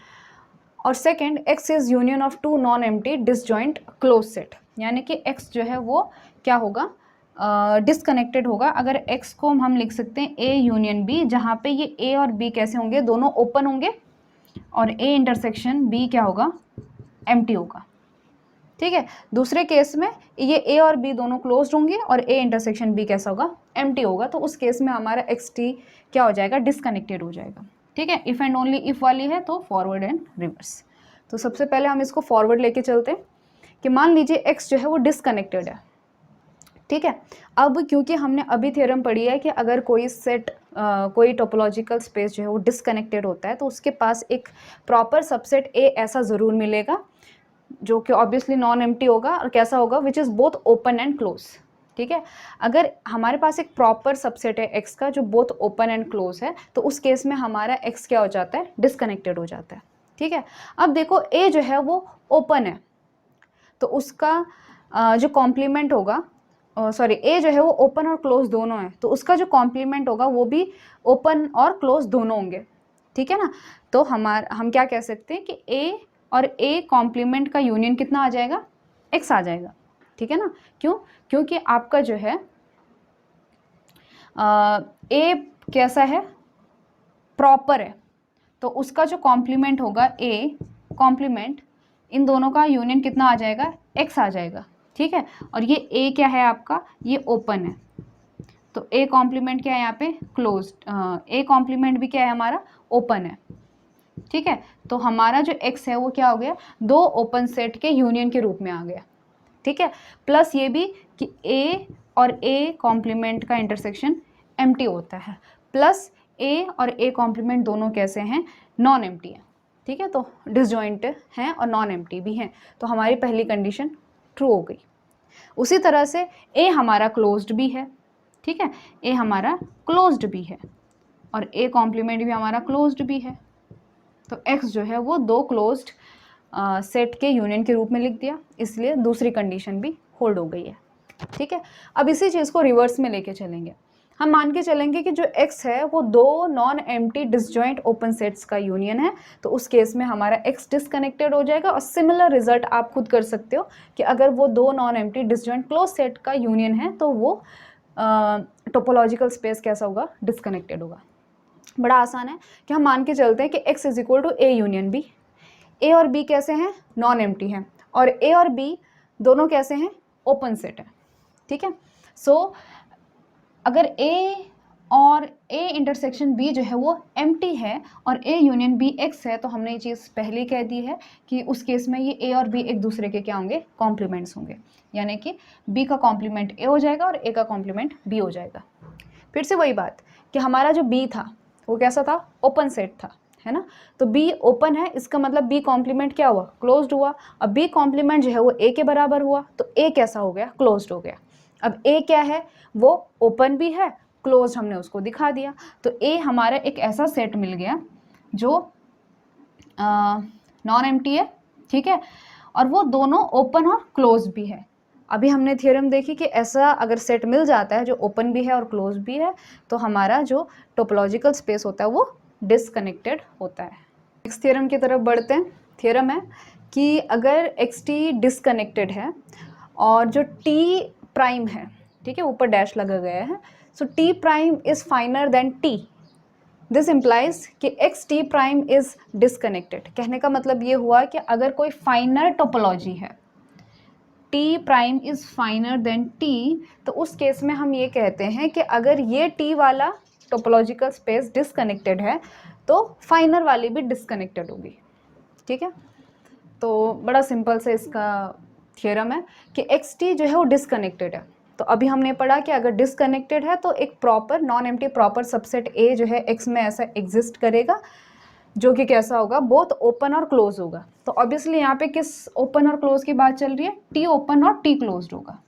और second, X is union of two non empty disjoint close set, यानी कि एक्स जो है वो क्या होगा, डिसकनेक्टेड होगा। अगर एक्स को हम लिख सकते हैं ए यूनियन बी, जहाँ पे ये ए और बी कैसे होंगे, दोनों ओपन होंगे, और ए इंटरसेक्शन बी क्या होगा, एम्प्टी होगा, ठीक है। दूसरे केस में ये ए और बी दोनों क्लोज्ड होंगे और ए इंटरसेक्शन बी कैसा होगा, एम्प्टी होगा। तो उस केस में हमारा एक्स टी क्या हो जाएगा, डिसकनेक्टेड हो जाएगा, ठीक है। इफ़ एंड ओनली इफ़ वाली है तो फॉरवर्ड एंड रिवर्स। तो सबसे पहले हम इसको फॉरवर्ड लेके चलते हैं कि मान लीजिए एक्स जो है वो डिसकनेक्टेड है, ठीक है। अब क्योंकि हमने अभी थ्योरम पढ़ी है कि अगर कोई सेट कोई टोपोलॉजिकल स्पेस जो है वो डिसकनेक्टेड होता है तो उसके पास एक प्रॉपर सबसेट ए ऐसा ज़रूर मिलेगा जो कि ऑब्वियसली नॉन एम्प्टी होगा और कैसा होगा, विच is both open and close, ठीक है। अगर हमारे पास एक प्रॉपर सबसेट है एक्स का जो बोथ ओपन एंड क्लोज है तो उस केस में हमारा एक्स क्या हो जाता है, डिसकनेक्टेड हो जाता है, ठीक है। अब देखो ए जो है वो ओपन है तो उसका जो कॉम्प्लीमेंट होगा, सॉरी ए जो है वो ओपन और क्लोज दोनों है तो उसका जो कॉम्प्लीमेंट होगा वो भी ओपन और क्लोज दोनों होंगे, ठीक है ना। तो हम क्या कह सकते हैं कि ए और ए कॉम्प्लीमेंट का यूनियन कितना आ जाएगा, एक्स आ जाएगा, ठीक है ना। क्यों? क्योंकि आपका जो है ए कैसा है, प्रॉपर है, तो उसका जो कॉम्प्लीमेंट होगा ए कॉम्प्लीमेंट इन दोनों का यूनियन कितना आ जाएगा, x आ जाएगा, ठीक है। और ये a क्या है आपका, ये ओपन है, तो a कॉम्प्लीमेंट क्या है यहाँ पे, क्लोज्ड, a कॉम्प्लीमेंट भी क्या है हमारा, ओपन है, ठीक है। तो हमारा जो x है वो क्या हो गया, दो ओपन सेट के यूनियन के रूप में आ गया, ठीक है। प्लस ये भी कि a और a कॉम्प्लीमेंट का इंटरसेक्शन एम्प्टी होता है, प्लस a और a कॉम्प्लीमेंट दोनों कैसे हैं, नॉन एम्प्टी है, ठीक है। तो डिसजॉइंट हैं और नॉन एम्प्टी भी हैं, तो हमारी पहली कंडीशन ट्रू हो गई। उसी तरह से a हमारा क्लोज्ड भी है, ठीक है, a हमारा क्लोज्ड भी है और a कॉम्प्लीमेंट भी हमारा क्लोज्ड भी है, तो x जो है वो दो क्लोज्ड सेट के यूनियन के रूप में लिख दिया, इसलिए दूसरी कंडीशन भी होल्ड हो गई है, ठीक है। अब इसी चीज़ को रिवर्स में लेके चलेंगे, हम मान के चलेंगे कि जो x है वो दो non empty disjoint open sets का यूनियन है, तो उस केस में हमारा x डिसकनेक्टेड हो जाएगा। और सिमिलर रिजल्ट आप खुद कर सकते हो कि अगर वो दो non empty disjoint close set का यूनियन है तो वो टोपोलॉजिकल स्पेस कैसा होगा, डिसकनेक्टेड होगा। बड़ा आसान है कि हम मान के चलते हैं कि x is equal to a union b, a और b कैसे हैं, नॉन एम्प्टी हैं, और a और b दोनों कैसे हैं, ओपन सेट है, ठीक है। सो अगर a और a इंटरसेक्शन b जो है वो एम्प्टी है और a यूनियन b x है, तो हमने ये चीज़ पहले कह दी है कि उस केस में ये a और b एक दूसरे के क्या होंगे, कॉम्प्लीमेंट्स होंगे, यानी कि b का कॉम्प्लीमेंट a हो जाएगा और a का कॉम्प्लीमेंट b हो जाएगा। फिर से वही बात कि हमारा जो b था वो कैसा था, ओपन सेट था, है ना। तो b ओपन है, इसका मतलब b कॉम्प्लीमेंट क्या हुआ, क्लोज्ड हुआ। अब b कॉम्प्लीमेंट जो है वो a के बराबर हुआ, तो a कैसा हो गया, क्लोज्ड हो गया। अब a क्या है, वो ओपन भी है, क्लोज हमने उसको दिखा दिया, तो a हमारा एक ऐसा सेट मिल गया जो नॉन एम्प्टी है, ठीक है, और वो दोनों ओपन और क्लोज भी है। अभी हमने थ्योरम देखी कि ऐसा अगर सेट मिल जाता है जो ओपन भी है और क्लोज भी है, तो हमारा जो टोपोलॉजिकल स्पेस होता है वो डिसकनेक्टेड होता है। नेक्स्ट थ्योरम की तरफ बढ़ते हैं। थ्योरम है कि अगर xt डिसकनेक्टेड है और जो t प्राइम है, ठीक है, ऊपर डैश लगा गया है, so t prime is finer than t, this implies कि xt प्राइम इज डिसकनेक्टेड। कहने का मतलब ये हुआ कि अगर कोई फाइनर टोपोलॉजी है, t prime is finer than t, तो उस केस में हम ये कहते हैं कि अगर ये t वाला टोपोलॉजिकल स्पेस डिसकनेक्टेड है तो फाइनर वाली भी डिसकनेक्टेड होगी, ठीक है। तो बड़ा सिंपल से इसका थ्योरम है कि xt जो है वो डिसकनेक्टेड है। तो अभी हमने पढ़ा कि अगर डिसकनेक्टेड है तो एक proper noun empty proper subset a जो है x में ऐसा एग्जिस्ट करेगा जो कि कैसा होगा, बोथ ओपन और क्लोज होगा। तो ऑब्वियसली यहाँ पे किस ओपन और क्लोज की बात चल रही है, t ओपन और t क्लोज्ड होगा,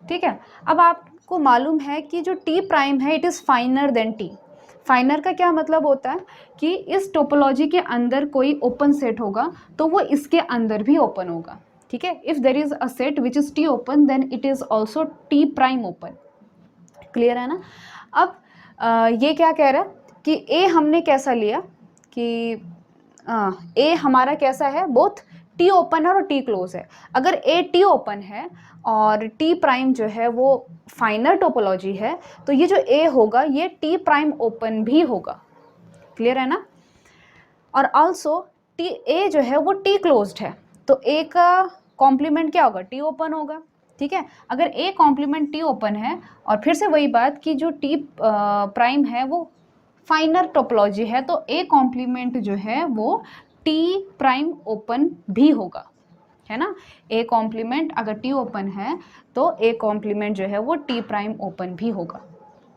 ठीक है। अब आपको मालूम है कि जो t प्राइम है it is finer than t। Finer का क्या मतलब होता है कि इस टोपोलॉजी के अंदर कोई ओपन सेट होगा तो वो इसके अंदर भी ओपन होगा, ठीक है। If there is a set which is t open then it is also t prime open, clear है ना। अब ये क्या कह रहा है कि a हमने कैसा लिया कि a हमारा कैसा है, बोथ t ओपन है और t क्लोज है। अगर a t ओपन है और t प्राइम जो है वो फाइनर टोपोलॉजी है, तो ये जो a होगा ये t प्राइम ओपन भी होगा, क्लियर है ना। और ऑल्सो a जो है वो t क्लोज्ड है, तो a का कॉम्प्लीमेंट क्या होगा, t ओपन होगा, ठीक है। अगर a कॉम्प्लीमेंट t ओपन है, और फिर से वही बात कि जो t प्राइम है वो फाइनर टोपोलॉजी है, तो a कॉम्प्लीमेंट जो है वो t प्राइम ओपन भी होगा, है ना। a कॉम्प्लीमेंट अगर t ओपन है तो a कॉम्प्लीमेंट जो है वो t प्राइम ओपन भी होगा,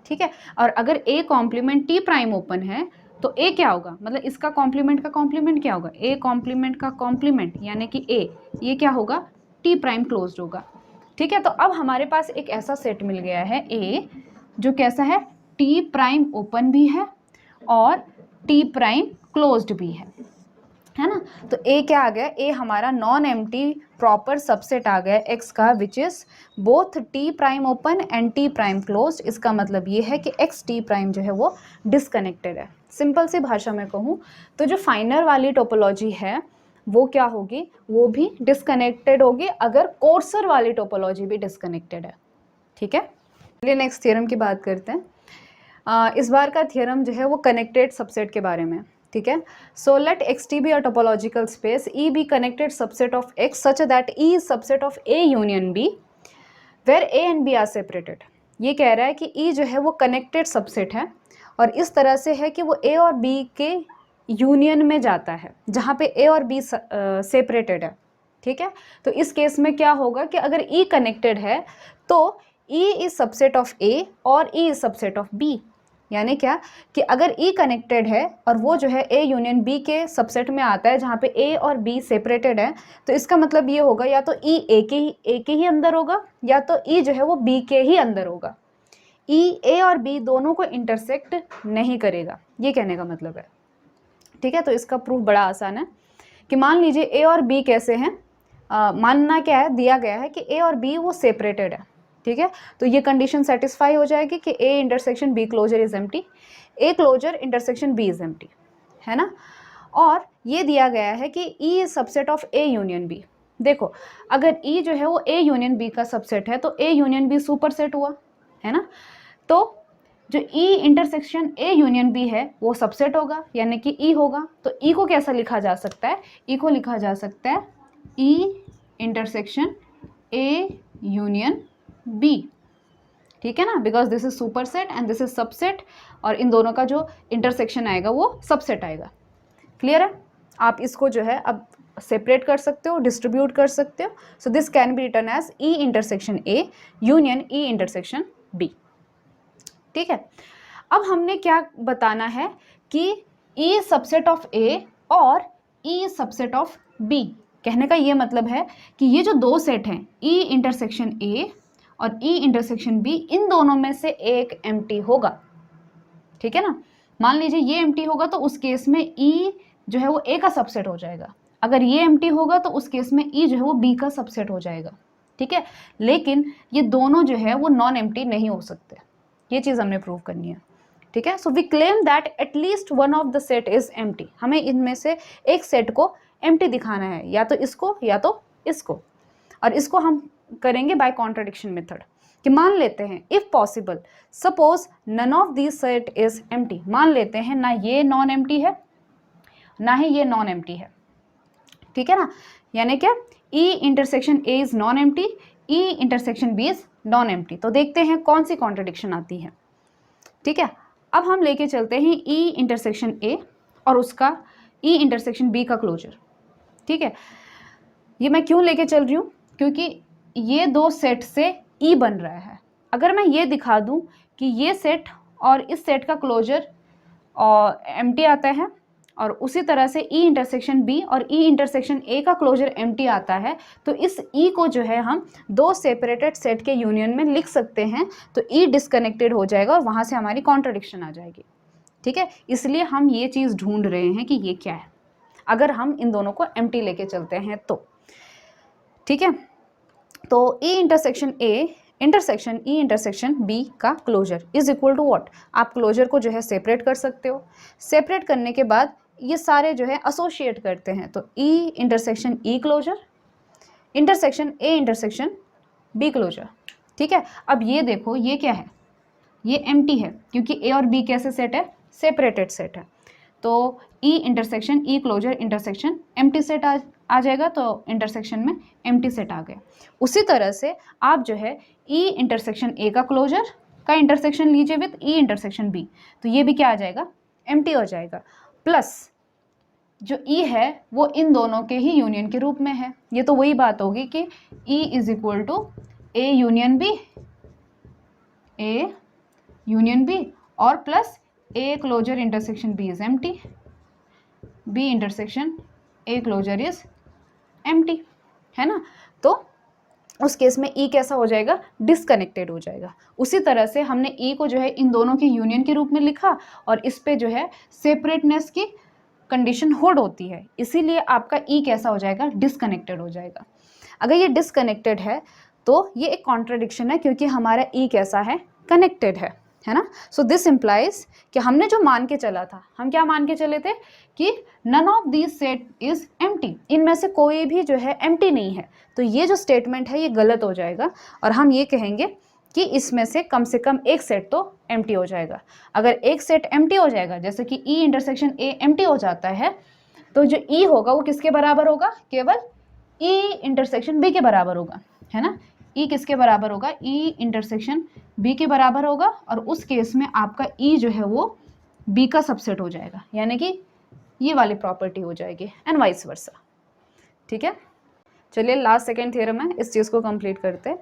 ठीक है। और अगर a complement t prime open है तो a क्या होगा, मतलब इसका कॉम्प्लीमेंट का कॉम्प्लीमेंट क्या होगा, a कॉम्प्लीमेंट का कॉम्प्लीमेंट यानी कि a, ये क्या होगा, t प्राइम क्लोज्ड होगा, ठीक है। तो अब हमारे पास एक ऐसा सेट मिल गया है a जो कैसा है, t प्राइम ओपन भी है और t प्राइम क्लोज्ड भी है ना। तो a क्या आ गया, a हमारा नॉन एम्प्टी प्रॉपर सबसेट आ गया x का which is both t prime open and t prime closed. इसका मतलब ये है कि x t प्राइम जो है वो डिसकनेक्टेड है। सिंपल सी भाषा में कहूँ तो जो फाइनर वाली टोपोलॉजी है वो क्या होगी, वो भी डिसकनेक्टेड होगी अगर कोर्सर वाली टोपोलॉजी भी डिसकनेक्टेड है, ठीक है। चलिए नेक्स्ट थ्योरम की बात करते हैं। इस बार का थ्योरम जो है वो कनेक्टेड सबसेट के बारे में। ठीक है। So let xt be a topological space, E be connected subset of X such that E is subset of A union B where A and B are separated। ये कह रहा है कि E जो है वो कनेक्टेड सबसेट है और इस तरह से है कि वो A और B के यूनियन में जाता है जहाँ पे A और B सेपरेटेड है। ठीक है, तो इस केस में क्या होगा कि अगर E कनेक्टेड है तो E is subset of A और E is subset of B। यानी क्या कि अगर E कनेक्टेड है और वो जो है A यूनियन B के सबसेट में आता है जहाँ पे A और B सेपरेटेड है, तो इसका मतलब ये होगा या तो E A के ही अंदर होगा या तो E जो है वो B के ही अंदर होगा। E A और B दोनों को इंटरसेक्ट नहीं करेगा, ये कहने का मतलब है। ठीक है, तो इसका प्रूफ बड़ा आसान है कि मान लीजिए A और B कैसे हैं, मानना क्या है, दिया गया है कि A और B वो सेपरेटेड है। ठीक है, तो ये कंडीशन सेटिस्फाई हो जाएगी कि A intersection B closure is empty, A closure intersection B is empty, है ना। और ये दिया गया है कि E is subset of A union B। देखो अगर E जो है वो A यूनियन B का सबसेट है तो A union B super set हुआ, है ना। तो जो E intersection A union B है वो सबसेट होगा यानी कि E होगा। तो E को कैसा लिखा जा सकता है, E को लिखा जा सकता है E intersection A union B। ठीक है ना, because this is super set and this is subset और इन दोनों का जो इंटरसेक्शन आएगा वो सबसेट आएगा। क्लियर है, आप इसको जो है अब सेपरेट कर सकते हो, डिस्ट्रीब्यूट कर सकते हो। So this can be written as E intersection A union E intersection B। ठीक है, अब हमने क्या बताना है कि E सबसेट ऑफ A और E सबसेट ऑफ B। कहने का ये मतलब है कि ये जो दो सेट हैं E इंटरसेक्शन A और E इंटरसेक्शन B, इन दोनों में से एक एम्प्टी होगा। ठीक है ना, मान लीजिए ये एम्प्टी होगा तो उस केस में E जो है वो A का सबसेट हो जाएगा, अगर ये एम्प्टी होगा तो उस केस में E जो है वो B का सबसेट हो जाएगा। ठीक है, लेकिन ये दोनों जो है वो नॉन एम्प्टी नहीं हो सकते, ये चीज़ हमने प्रूव करनी है। ठीक है, so we claim that at least one of the set is empty. हमें इनमें से एक सेट को एम्प्टी दिखाना है, या तो इसको या तो इसको, और इसको हम करेंगे बाय कॉन्ट्रडिक्शन मेथड कि मान लेते हैं if possible suppose none of this set is empty. मान लेते हैं ना ये नॉन एम्प्टी है ना ही ये नॉन एम्प्टी है। ठीक है ना, यानी क्या E intersection A is non empty, E intersection B is non empty. तो देखते हैं कौन सी कॉन्ट्रडिक्शन आती है। ठीक है, अब हम लेके चलते हैं E इंटरसेक्शन A और उसका E इंटरसेक्शन B का क्लोजर। ठीक है, ये मैं क्यों लेके चल रही हूँ, क्योंकि ये दो सेट से E बन रहा है। अगर मैं ये दिखा दूँ कि ये सेट और इस सेट का क्लोजर एम्प्टी आता है और उसी तरह से E इंटरसेक्शन B और E इंटरसेक्शन A का क्लोजर एम्प्टी आता है, तो इस E को जो है हम दो सेपरेटेड सेट के यूनियन में लिख सकते हैं। तो E डिस्कनेक्टेड हो जाएगा और वहाँ से हमारी कॉन्ट्रडिक्शन आ जाएगी। ठीक है, इसलिए हम ये चीज़ ढूंढ रहे हैं कि ये क्या है अगर हम इन दोनों को एम्प्टी लेके चलते हैं तो। ठीक है, तो E intersection A intersection E intersection B का closure is equal to what. आप क्लोजर को जो है सेपरेट कर सकते हो, सेपरेट करने के बाद ये सारे जो है एसोसिएट करते हैं, तो E intersection E closure intersection A intersection B closure. ठीक है, अब ये देखो ये क्या है, ये एम्प्टी है क्योंकि A और B कैसे सेट है, सेपरेटेड सेट है। तो E intersection E closure intersection empty set आ जाएगा, तो इंटरसेक्शन में एम्प्टी सेट आ गया। उसी तरह से आप जो है E इंटरसेक्शन A का क्लोजर का इंटरसेक्शन लीजिए विथ E इंटरसेक्शन B, तो ये भी क्या आ जाएगा, एम्प्टी हो जाएगा। प्लस जो E है वो इन दोनों के ही यूनियन के रूप में है। ये तो वही बात होगी कि E is equal to A union B, A union B और plus A closure intersection B is empty, B intersection A closure is empty, है ना। तो उस केस में E कैसा हो जाएगा, डिसकनेक्टेड हो जाएगा। उसी तरह से हमने E को जो है इन दोनों के यूनियन के रूप में लिखा और इस पे जो है सेपरेटनेस की कंडीशन होल्ड होती है, इसीलिए आपका E कैसा हो जाएगा, डिसकनेक्टेड हो जाएगा। अगर ये डिसकनेक्टेड है तो ये एक कॉन्ट्रडिक्शन है क्योंकि हमारा E कैसा है, कनेक्टेड है ना। सो दिस इम्प्लाइज कि हमने जो मान के चला था, हम क्या मान के चले थे कि none of this set is empty, इनमें से कोई भी जो है एम्प्टी नहीं है। तो ये जो स्टेटमेंट है ये गलत हो जाएगा और हम ये कहेंगे कि इसमें से कम एक सेट तो एम्प्टी हो जाएगा। अगर एक सेट एम्प्टी हो जाएगा, जैसे कि ई इंटरसेक्शन ए एम्प्टी हो जाता है, तो जो ई होगा वो किसके बराबर होगा, केवल ई इंटरसेक्शन बी के बराबर होगा, है ना। ई किसके बराबर होगा, ई इंटरसेक्शन बी के बराबर होगा, और उस केस में आपका ई जो है वो बी का सबसेट हो जाएगा, यानी कि ये वाली प्रॉपर्टी हो जाएगी, एंड वाइस वर्सा। ठीक है, चलिए लास्ट सेकेंड थ्योरम है, इस चीज़ को कंप्लीट करते हैं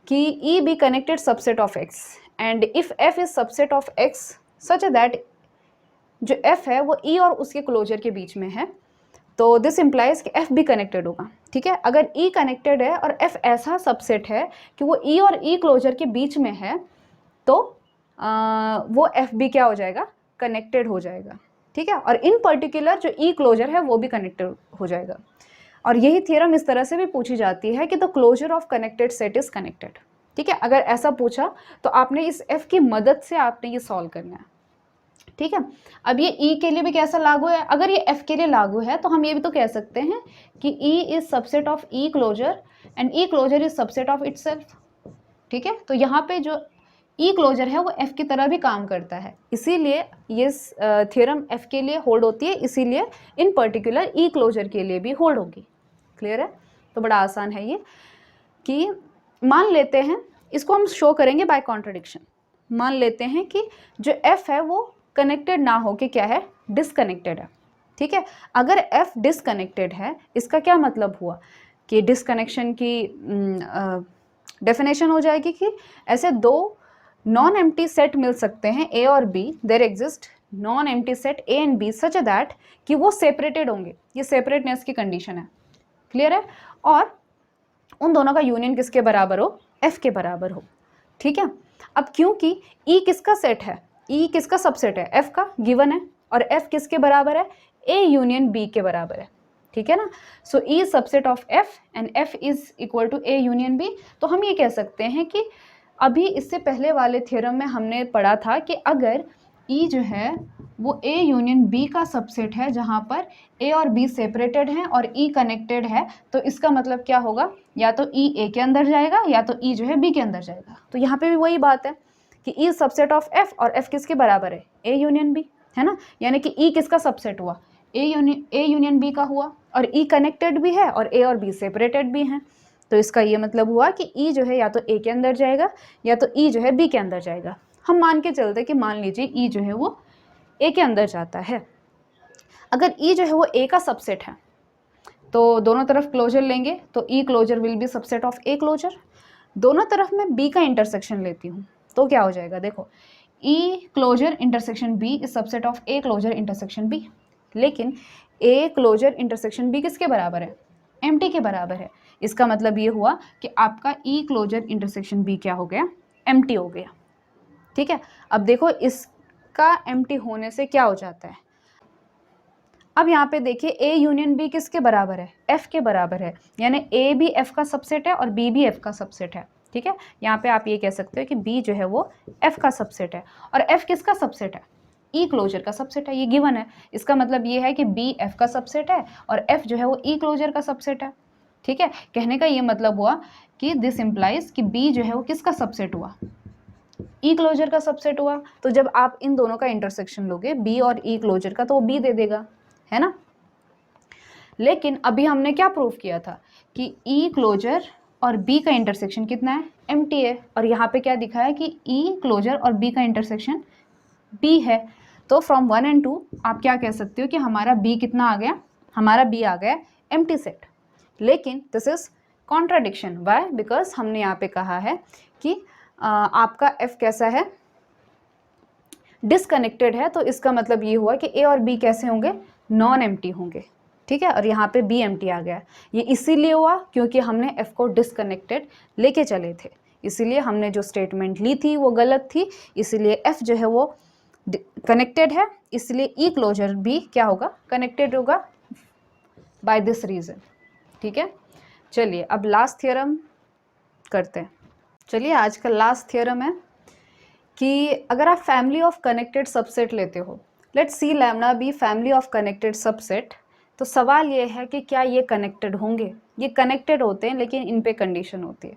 कि E be connected subset of x and if F is subset of x such that जो एफ है वो ई और उसके क्लोजर के बीच में है, तो दिस इम्प्लाइज कि एफ भी कनेक्टेड होगा। ठीक है, अगर ई कनेक्टेड है और एफ ऐसा सबसेट है कि वो ई और ई क्लोजर के बीच में है, तो वो एफ भी क्या हो जाएगा, कनेक्टेड हो जाएगा। ठीक है, और इन पर्टिकुलर जो ई क्लोजर है वो भी कनेक्टेड हो जाएगा। और यही थ्योरम इस तरह से भी पूछी जाती है कि the closure of connected set is connected. ठीक है, अगर ऐसा पूछा तो आपने इस एफ की मदद से आपने ये सॉल्व करना है। ठीक है, अब ये ई के लिए भी कैसा लागू है, अगर ये एफ के लिए लागू है तो हम ये भी तो कह सकते हैं कि E is subset of E closure and E closure is subset of itself. ठीक है, तो यहाँ पे जो ई क्लोजर है वो एफ की तरह भी काम करता है, इसीलिए ये थ्योरम एफ के लिए होल्ड होती है, इसीलिए इन पर्टिकुलर ई क्लोजर के लिए भी होल्ड होगी। क्लियर है, तो बड़ा आसान है ये कि मान लेते हैं, इसको हम शो करेंगे बाय कॉन्ट्रडिक्शन। मान लेते हैं कि जो एफ है वो कनेक्टेड ना हो के क्या है, डिसकनेक्टेड है। ठीक है, अगर एफ डिसकनेक्टेड है, इसका क्या मतलब हुआ कि डिसकनेक्शन की डेफिनेशन हो जाएगी कि ऐसे दो नॉन एम्प्टी सेट मिल सकते हैं ए और B, there exist non empty set A and B such that कि वो सेपरेटेड होंगे, ये सेपरेटनेस की कंडीशन है। क्लियर है, और उन दोनों का यूनियन किसके बराबर हो, एफ के बराबर हो। ठीक है, अब क्योंकि ई किसका सेट है, ई किसका सबसेट है, एफ का गिवन है, और एफ किसके बराबर है, ए यूनियन बी के बराबर है। ठीक है ना, so E subset of F and F is equal to A union B. तो हम ये कह सकते हैं कि अभी इससे पहले वाले थ्योरम में हमने पढ़ा था कि अगर ई जो है वो ए यूनियन बी का सबसेट है, जहाँ पर ए और बी सेपरेटेड हैं और ई कनेक्टेड है, तो इसका मतलब क्या होगा, या तो ई ए के अंदर जाएगा या तो ई जो है बी के अंदर जाएगा। तो यहाँ पे भी वही बात है कि ई सबसेट ऑफ एफ, और एफ किसके बराबर है, ए यूनियन बी, है ना। यानी कि ई किसका सबसेट हुआ, ए यूनियन बी का हुआ, और ई कनेक्टेड भी है और ए और बी सेपरेटेड भी हैं। तो इसका ये मतलब हुआ कि ई जो है या तो ए के अंदर जाएगा या तो ई जो है बी के अंदर जाएगा। हम मान के चलते कि मान लीजिए ई जो है वो ए के अंदर जाता है। अगर ई जो है वो ए का सबसेट है तो दोनों तरफ क्लोजर लेंगे, तो E closure will be subset of A closure. दोनों तरफ मैं बी का इंटरसेक्शन लेती हूँ तो क्या हो जाएगा, देखो E closure intersection B is subset of A closure intersection B. लेकिन ए क्लोजर इंटरसेक्शन बी किसके बराबर है, एम्प्टी के बराबर है। इसका मतलब ये हुआ कि आपका ई क्लोजर इंटरसेक्शन बी क्या हो गया, एम्प्टी हो गया। ठीक है, अब देखो इसका एम्प्टी होने से क्या हो जाता है, अब यहाँ पे देखिए ए यूनियन बी किसके बराबर है, एफ के बराबर है, यानी ए भी एफ का सबसेट है और बी भी एफ का सबसेट है। ठीक है, यहाँ पे आप ये कह सकते हो कि बी जो है वो एफ का सबसेट है, और एफ किसका सबसेट है, ई क्लोजर का सबसेट है, ये गिवन है। इसका मतलब ये है कि बी एफ का सबसेट है और एफ जो है वो ई क्लोजर का सबसेट है। ठीक है, कहने का ये मतलब हुआ कि दिस इम्प्लाइज कि बी जो है वो किसका सबसेट हुआ, ई क्लोजर का सबसेट हुआ। तो जब आप इन दोनों का इंटरसेक्शन लोगे बी और ई क्लोजर का, तो वो बी दे देगा, है ना। लेकिन अभी हमने क्या प्रूव किया था कि ई क्लोजर और बी का इंटरसेक्शन कितना है, एम्प्टी है, और यहाँ पे क्या दिखा है कि ई क्लोजर और बी का इंटरसेक्शन बी है। तो फ्रॉम 1 and 2 आप क्या कह सकते हो कि हमारा बी कितना आ गया, हमारा बी आ गया एम्प्टी सेट। लेकिन this is contradiction, why, because हमने यहाँ पे कहा है कि आपका एफ कैसा है, डिसकनेक्टेड है। तो इसका मतलब ये हुआ कि ए और बी कैसे होंगे, नॉन एम्प्टी होंगे। ठीक है, और यहाँ पे बी एम्प्टी आ गया। ये इसीलिए हुआ क्योंकि हमने एफ को डिसकनेक्टेड लेके चले थे, इसीलिए हमने जो स्टेटमेंट ली थी वो गलत थी, इसीलिए एफ जो है वो कनेक्टेड है, इसलिए ई क्लोजर भी क्या होगा, कनेक्टेड होगा बाय दिस रीज़न। ठीक है, चलिए अब लास्ट थ्योरम करते हैं। चलिए आज का लास्ट थ्योरम है कि अगर आप फैमिली ऑफ कनेक्टेड सबसेट लेते हो, let's see lambda be family of connected subset, तो सवाल ये है कि क्या ये कनेक्टेड होंगे। ये कनेक्टेड होते हैं लेकिन इन पे कंडीशन होती है।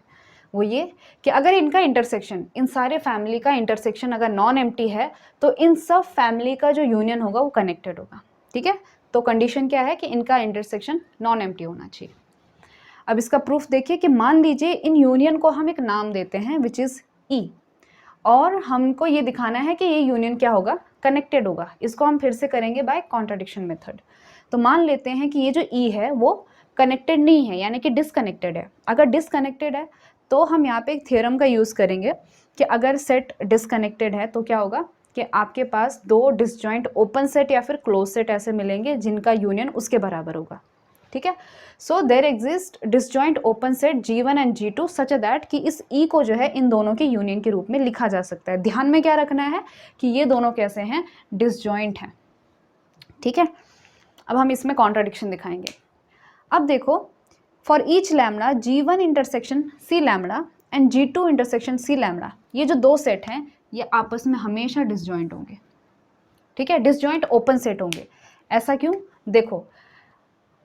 वो ये कि अगर इनका इंटरसेक्शन, इन सारे फैमिली का इंटरसेक्शन अगर नॉन एम्प्टी है तो इन सब फैमिली का जो यूनियन होगा वो कनेक्टेड होगा। ठीक है, तो कंडीशन क्या है कि इनका इंटरसेक्शन नॉन एम्प्टी होना चाहिए। अब इसका प्रूफ देखिए कि मान लीजिए इन यूनियन को हम एक नाम देते हैं विच इज़ ई, और हमको ये दिखाना है कि ये यूनियन क्या होगा, कनेक्टेड होगा। इसको हम फिर से करेंगे बाय कॉन्ट्राडिक्शन मेथड। तो मान लेते हैं कि ये जो ई है वो कनेक्टेड नहीं है, यानी कि डिसकनेक्टेड है। अगर डिसकनेक्टेड है तो हम यहाँ पे एक थ्योरम का यूज़ करेंगे कि अगर सेट डिसकनेक्टेड है तो क्या होगा कि आपके पास दो डिसजॉइंट ओपन सेट या फिर क्लोज सेट ऐसे मिलेंगे जिनका यूनियन उसके बराबर होगा। ठीक है, so there exist disjoint open set G1 and G2 such that कि इस E को जो है इन दोनों के यूनियन के रूप में लिखा जा सकता है। ध्यान में क्या रखना है कि ये दोनों कैसे हैं, डिसजॉइंट हैं। ठीक है, अब हम इसमें कॉन्ट्राडिक्शन दिखाएंगे। अब देखो, for each lambda G1 intersection C lambda and G2 intersection C lambda, ये जो दो सेट हैं ये आपस में हमेशा डिसजॉइंट होंगे। ठीक है, डिसजॉइंट ओपन सेट होंगे। ऐसा क्यों, देखो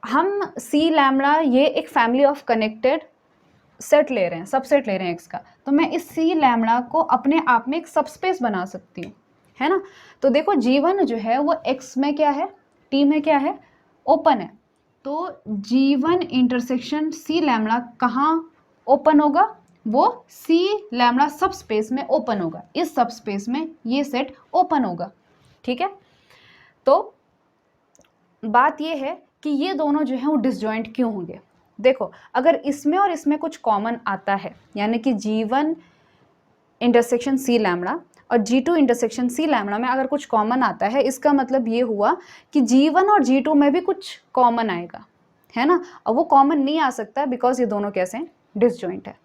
हम C लैम्डा ये एक फैमिली ऑफ कनेक्टेड सेट ले रहे हैं, सबसेट ले रहे हैं X का, तो मैं इस C लैम्डा को अपने आप में एक सबस्पेस बना सकती हूँ, है ना। तो देखो G1 जो है वो X में क्या है, T में क्या है, ओपन है। तो G1 इंटरसेक्शन C लैम्डा कहाँ ओपन होगा, वो C लैम्डा सब स्पेस में ओपन होगा। इस सब स्पेस में ये सेट ओपन होगा। ठीक है, तो बात ये है कि ये दोनों जो हैं वो डिसजॉइंट क्यों होंगे। देखो, अगर इसमें और इसमें कुछ कॉमन आता है, यानी कि G1 इंटरसेक्शन C लैम्डा और G2 इंटरसेक्शन C लैम्डा में अगर कुछ कॉमन आता है, इसका मतलब ये हुआ कि G1 और G2 में भी कुछ कॉमन आएगा, है ना। और वो कॉमन नहीं आ सकता बिकॉज ये दोनों कैसे हैं, डिसजॉइंट है।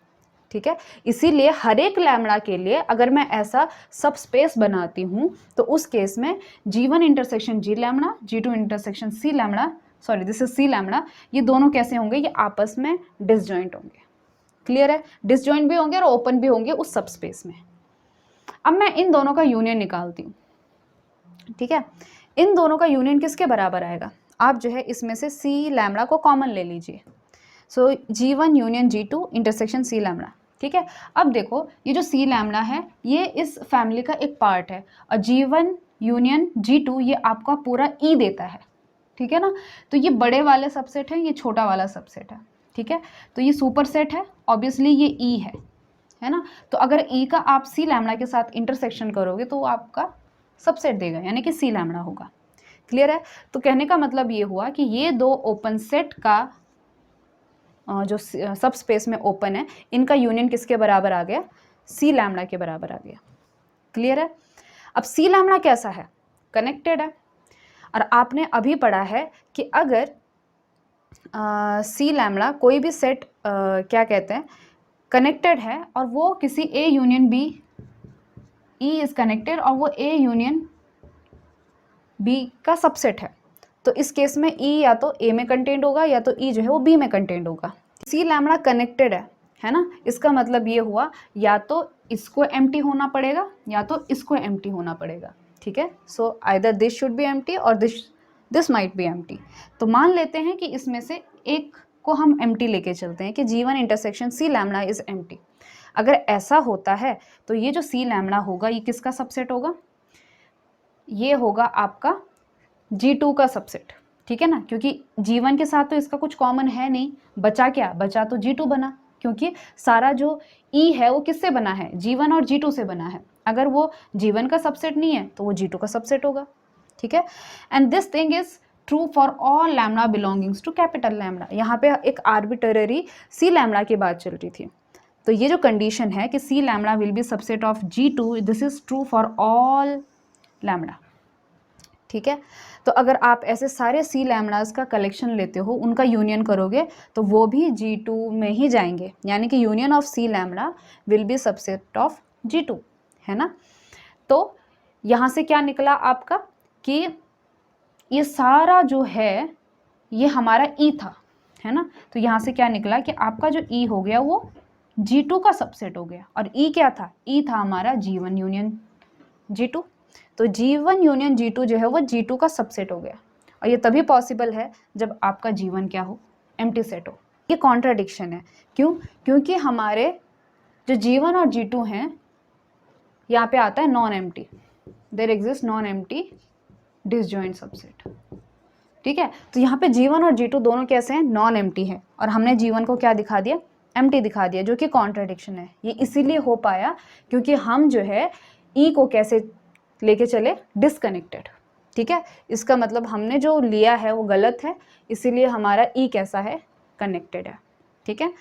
ठीक है, इसीलिए हर एक लैम्डा के लिए अगर मैं ऐसा सब स्पेस बनाती हूँ तो उस केस में G1 intersection G lambda, G2 intersection C lambda, sorry this is C lambda, ये दोनों कैसे होंगे, ये आपस में डिसजॉइंट होंगे। क्लियर है, डिसजॉइंट भी होंगे और ओपन भी होंगे उस सब स्पेस में। अब मैं इन दोनों का यूनियन निकालती हूँ। ठीक है, इन दोनों का यूनियन किसके बराबर आएगा, आप जो है इसमें से C लैम्डा को कॉमन ले लीजिए। सो G1 union G2 intersection C lambda. ठीक है, अब देखो ये जो C लैम्डा है ये इस फैमिली का एक पार्ट है और G1 यूनियन G2 ये आपका पूरा E देता है। ठीक है ना, तो ये बड़े वाले सबसेट है, ये छोटा वाला सबसेट है। ठीक है, तो ये सुपर सेट है, ऑब्वियसली ये E है ना। तो अगर E का आप C लैम्डा के साथ इंटरसेक्शन करोगे तो वो आपका सबसेट देगा, यानी कि C लैम्डा होगा। क्लियर है, तो कहने का मतलब ये हुआ कि ये दो ओपन सेट का जो सब स्पेस में ओपन है, इनका यूनियन किसके बराबर आ गया, C लैम्डा के बराबर आ गया। क्लियर है, अब C लैम्डा कैसा है, कनेक्टेड है। और आपने अभी पढ़ा है कि अगर C लैम्डा कोई भी सेट क्या कहते हैं, कनेक्टेड है और वो किसी A union B, E is connected और वो A यूनियन B का सबसेट है, तो इस केस में E या तो A में कंटेंट होगा या तो E जो है वो B में कंटेंट होगा। C लैम्डा कनेक्टेड है ना, इसका मतलब ये हुआ या तो इसको एम्प्टी होना पड़ेगा या तो इसको एम्प्टी होना पड़ेगा। ठीक है, so either this should be empty और दिस माइट बी एम्प्टी। तो मान लेते हैं कि इसमें से एक को हम एम्प्टी लेके चलते हैं कि G1 intersection C lambda is empty. अगर ऐसा होता है तो ये जो C लैम्डा होगा ये किसका सबसेट होगा, ये होगा आपका G2 का सबसेट। ठीक है ना, क्योंकि G1 के साथ तो इसका कुछ कॉमन है नहीं, बचा क्या, बचा तो G2 बना, क्योंकि सारा जो E है वो किससे बना है, G1 और G2 से बना है। अगर वो G1 का सबसेट नहीं है तो वो G2 का सबसेट होगा। ठीक है, and this thing is true for all lambda belongings to capital lambda. यहाँ पे एक आर्बिट्ररी C लैम्डा की बात चल रही थी, तो ये जो कंडीशन है कि C lambda will be subset of G2, this is true for all lambda. ठीक है, तो अगर आप ऐसे सारे C लैम्डास का कलेक्शन लेते हो, उनका यूनियन करोगे तो वो भी G2 में ही जाएंगे, यानी कि union of C lambda will be subset of G2, है ना। तो यहाँ से क्या निकला आपका कि ये सारा जो है ये हमारा E था, है ना। तो यहाँ से क्या निकला कि आपका जो E हो गया वो G2 का सबसेट हो गया, और E क्या था, E था हमारा G1 यूनियन G2। तो G1 यूनियन G2 जो है वो G2 का सबसेट हो गया, और ये तभी पॉसिबल है जब आपका G1 क्या हो, एम्प्टी सेट हो। ये कॉन्ट्राडिक्शन है, क्यों, क्योंकि हमारे जो G1 और G2 हैं, यहाँ पे आता है non empty, there exist non empty disjoint subset. ठीक है, तो यहाँ पे G1 और G2 दोनों कैसे हैं, नॉन एम्प्टी है, और हमने G1 को क्या दिखा दिया, एम्प्टी दिखा दिया, जो कि कॉन्ट्रडिक्शन है। ये इसीलिए हो पाया क्योंकि हम जो है E को कैसे लेके चले, डिसकनेक्टेड। ठीक है, इसका मतलब हमने जो लिया है वो गलत है, इसीलिए हमारा E कैसा है, कनेक्टेड है। ठीक है,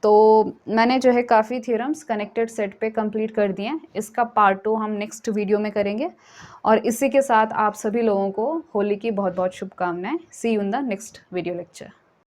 तो मैंने जो है काफ़ी थ्योरम्स कनेक्टेड सेट पे कंप्लीट कर दिए हैं। इसका पार्ट 2 हम नेक्स्ट वीडियो में करेंगे, और इसी के साथ आप सभी लोगों को होली की बहुत बहुत शुभकामनाएं। See you in the next video lecture.